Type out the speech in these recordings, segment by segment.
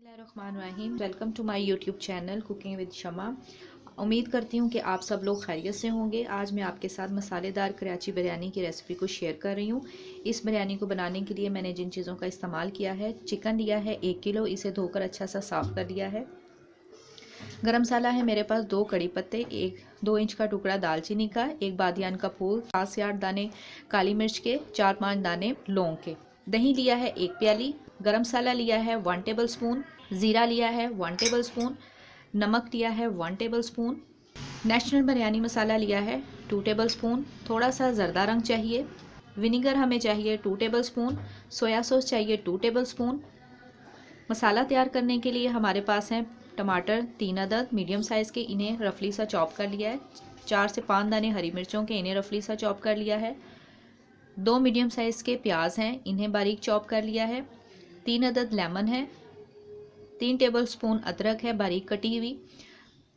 बिस्मिल्लाहिर्रहमानिर्रहीम। Welcome to my YouTube channel cooking with Shama. उम्मीद करती हूँ कि आप सब लोग खैरियत से होंगे। आज मैं आपके साथ मसालेदार कराची बिरयानी की रेसिपी को शेयर कर रही हूँ। इस बिरयानी को बनाने के लिए मैंने जिन चीज़ों का इस्तेमाल किया है, चिकन लिया है 1 किलो, इसे धोकर अच्छा सा साफ़ कर लिया है। गरम मसाला है मेरे पास 2 कड़ी पत्ते, 2 इंच का टुकड़ा दालचीनी का, 1 बादियान का फूल, 7 से 8 दाने काली मिर्च के, 4-5 दाने लौंग के। दही लिया है 1 प्याली, गरम मसाला लिया है 1 टेबल स्पून, ज़ीरा लिया है 1 टेबल स्पून, नमक लिया है 1 टेबल स्पून, नेशनल बिरयानी मसाला लिया है 2 टेबल स्पून, थोड़ा सा ज़रदा रंग चाहिए, विनीगर हमें चाहिए 2 टेबल स्पून, सोया सॉस चाहिए 2 टेबल स्पून। मसाला तैयार करने के लिए हमारे पास हैं टमाटर 3 अदद मीडियम साइज़ के, इन्हें रफली सा चॉप कर लिया है। 4 से 5 दाने हरी मिर्चों के, इन्हें रफली सा चॉप कर लिया है। 2 मीडियम साइज़ के प्याज हैं, इन्हें बारीक चॉप कर लिया है। 3 अदद लेमन है, 3 टेबल स्पून अदरक है बारीक कटी हुई,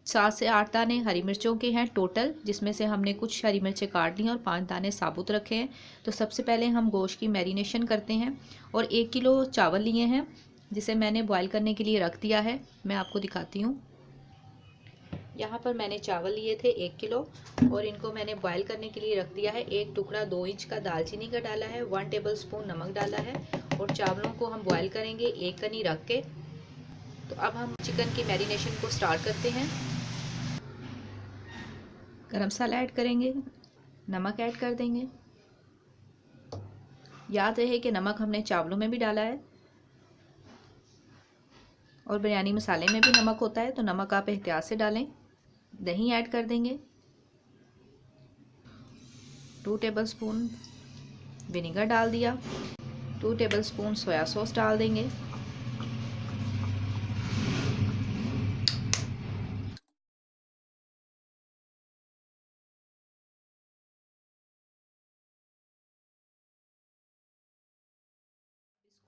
7 से 8 दाने हरी मिर्चों के हैं टोटल, जिसमें से हमने कुछ हरी मिर्चें काट ली और 5 दाने साबुत रखे हैं। तो सबसे पहले हम गोश्त की मैरिनेशन करते हैं। और 1 किलो चावल लिए हैं जिसे मैंने बॉईल करने के लिए रख दिया है। मैं आपको दिखाती हूँ। यहाँ पर मैंने चावल लिए थे 1 किलो और इनको मैंने बॉईल करने के लिए रख दिया है। 1 टुकड़ा 2 इंच का दालचीनी का डाला है, 1 टेबल स्पून नमक डाला है और चावलों को हम बॉईल करेंगे 1 कनी रख के। तो अब हम चिकन की मैरिनेशन को स्टार्ट करते हैं। गरम मसाला ऐड करेंगे, नमक ऐड कर देंगे। याद रहे कि नमक हमने चावलों में भी डाला है और बिरयानी मसाले में भी नमक होता है, तो नमक आप एहतियात से डालें। दही ऐड कर देंगे, 2 टेबल स्पून विनीगर डाल दिया, 2 टेबल स्पून सोया सॉस डाल देंगे,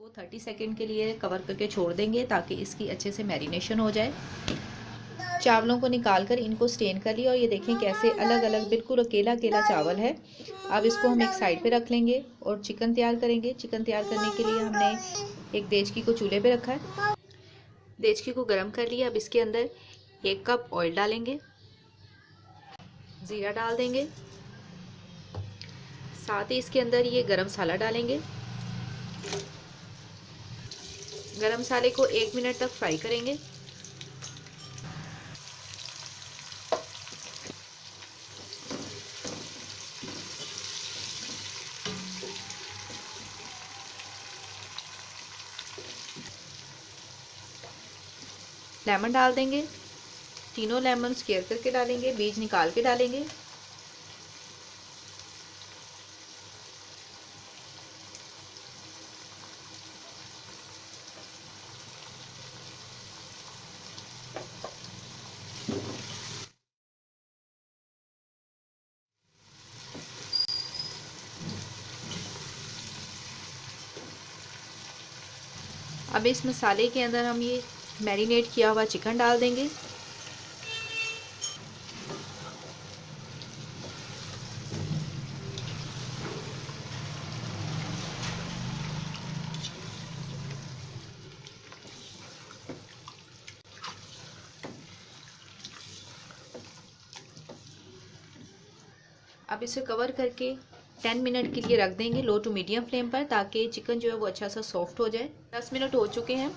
इसको 30 सेकेंड के लिए कवर करके छोड़ देंगे ताकि इसकी अच्छे से मैरिनेशन हो जाए। चावलों को निकाल कर इनको स्टेन कर लिया और ये देखें कैसे अलग अलग बिल्कुल अकेला अकेला चावल है। अब इसको हम एक साइड पे रख लेंगे और चिकन तैयार करेंगे। चिकन तैयार करने के लिए हमने एक देचकी को चूल्हे पे रखा है। देचकी को गर्म कर लिया। अब इसके अंदर 1 कप ऑयल डालेंगे, ज़ीरा डाल देंगे, साथ ही इसके अंदर ये गरम मसाला डालेंगे। गरम मसाले को 1 मिनट तक फ्राई करेंगे। लेमन डाल देंगे, तीनों लेमन स्क्वायर करके डालेंगे, बीज निकाल के डालेंगे। अब इस मसाले के अंदर हम ये मैरिनेट किया हुआ चिकन डाल देंगे। अब इसे कवर करके 10 मिनट के लिए रख देंगे लो टू मीडियम फ्लेम पर, ताकि चिकन जो है वो अच्छा सा सॉफ्ट हो जाए। 10 मिनट हो चुके हैं।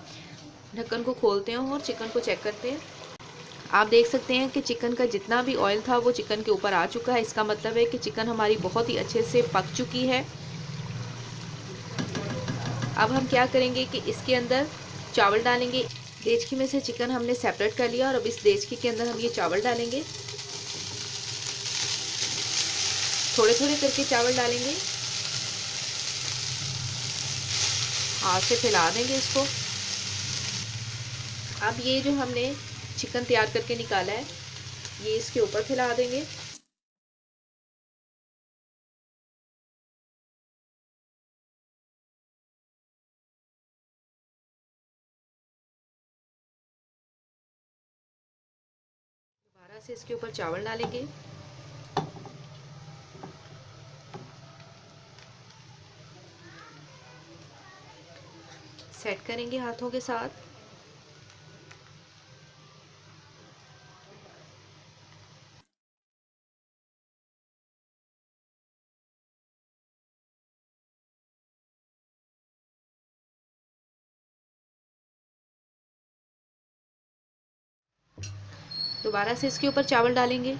ढक्कन को खोलते हैं और चिकन को चेक करते हैं। आप देख सकते हैं कि चिकन का जितना भी ऑयल था वो चिकन के ऊपर आ चुका है। इसका मतलब है कि चिकन हमारी बहुत ही अच्छे से पक चुकी है। अब हम क्या करेंगे कि इसके अंदर चावल डालेंगे। देचकी में से चिकन हमने सेपरेट कर लिया और अब इस देचकी के अंदर हम ये चावल डालेंगे। थोड़े थोड़े करके चावल डालेंगे, हाथ से फैला देंगे इसको। अब ये जो हमने चिकन तैयार करके निकाला है ये इसके ऊपर फैला देंगे। दोबारा से इसके ऊपर चावल डालेंगे। सेट करेंगे हाथों के साथ। दोबारा से इसके ऊपर चावल डालेंगे।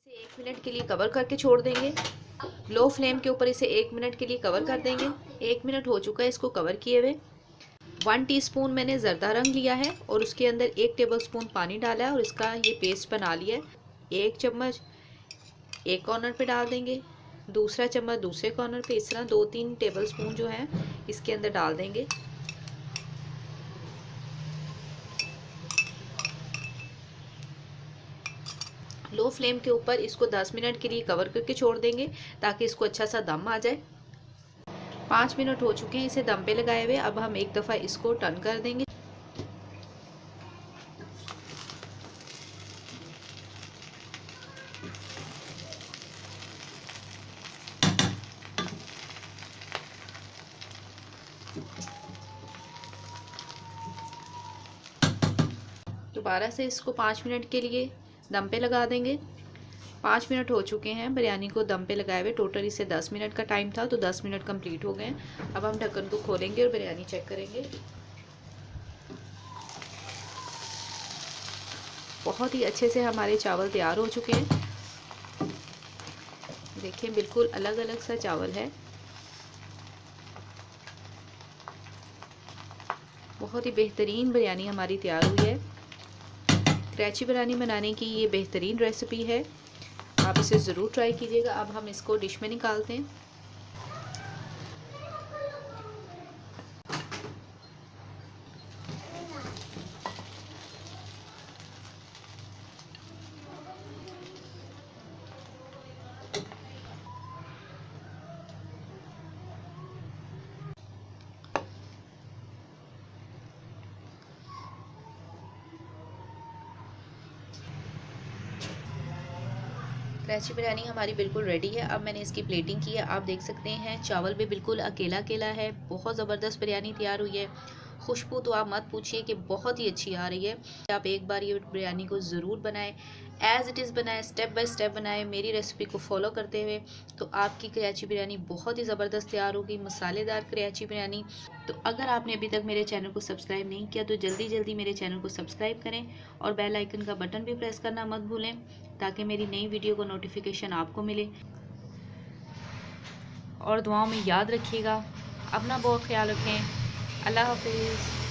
इसे 1 मिनट के लिए कवर करके छोड़ देंगे। लो फ्लेम के ऊपर इसे 1 मिनट के लिए कवर कर देंगे। 1 मिनट हो चुका है इसको कवर किए हुए। 1 टीस्पून मैंने ज़रदा रंग लिया है और उसके अंदर 1 टेबलस्पून पानी डाला है और इसका ये पेस्ट बना लिया है। 1 चम्मच एक कॉर्नर पे डाल देंगे, दूसरा चम्मच दूसरे कॉर्नर पे, इस तरह 2-3 टेबलस्पून जो है इसके अंदर डाल देंगे। लो फ्लेम के ऊपर इसको 10 मिनट के लिए कवर करके छोड़ देंगे ताकि इसको अच्छा सा दम आ जाए। 5 मिनट हो चुके हैं इसे दम पे लगाए हुए। अब हम एक दफ़ा इसको टर्न कर देंगे। दोबारा से इसको 5 मिनट के लिए दम पे लगा देंगे। 5 मिनट हो चुके हैं बिरयानी को दम पे लगाए हुए। टोटल इसे 10 मिनट का टाइम था, तो 10 मिनट कंप्लीट हो गए। अब हम ढक्कन को खोलेंगे और बिरयानी चेक करेंगे। बहुत ही अच्छे से हमारे चावल तैयार हो चुके हैं। देखिए बिल्कुल अलग अलग सा चावल है। बहुत ही बेहतरीन बिरयानी हमारी तैयार हुई है। कराची बिरयानी बनाने की ये बेहतरीन रेसिपी है, आप इसे ज़रूर ट्राई कीजिएगा। अब हम इसको डिश में निकालते हैं। कराची बिरयानी हमारी बिल्कुल रेडी है। अब मैंने इसकी प्लेटिंग की है, आप देख सकते हैं चावल भी बिल्कुल अकेला अकेला है। बहुत ज़बरदस्त बिरयानी तैयार हुई है। खुशबू तो आप मत पूछिए कि बहुत ही अच्छी आ रही है। आप एक बार ये बिरयानी को ज़रूर बनाएं, एज़ इट इज़ बनाएं, स्टेप बाय स्टेप बनाएं मेरी रेसिपी को फॉलो करते हुए। तो आपकी कराची बिरयानी बहुत ही ज़बरदस्त तैयार होगी, मसालेदार कराची बिरयानी। तो अगर आपने अभी तक मेरे चैनल को सब्सक्राइब नहीं किया तो जल्दी जल्दी मेरे चैनल को सब्सक्राइब करें और बेल आइकन का बटन भी प्रेस करना मत भूलें ताकि मेरी नई वीडियो को नोटिफिकेशन आपको मिले। और दुआओं में याद रखिएगा। अपना बहुत ख्याल रखें। अल्लाह हाफिज़।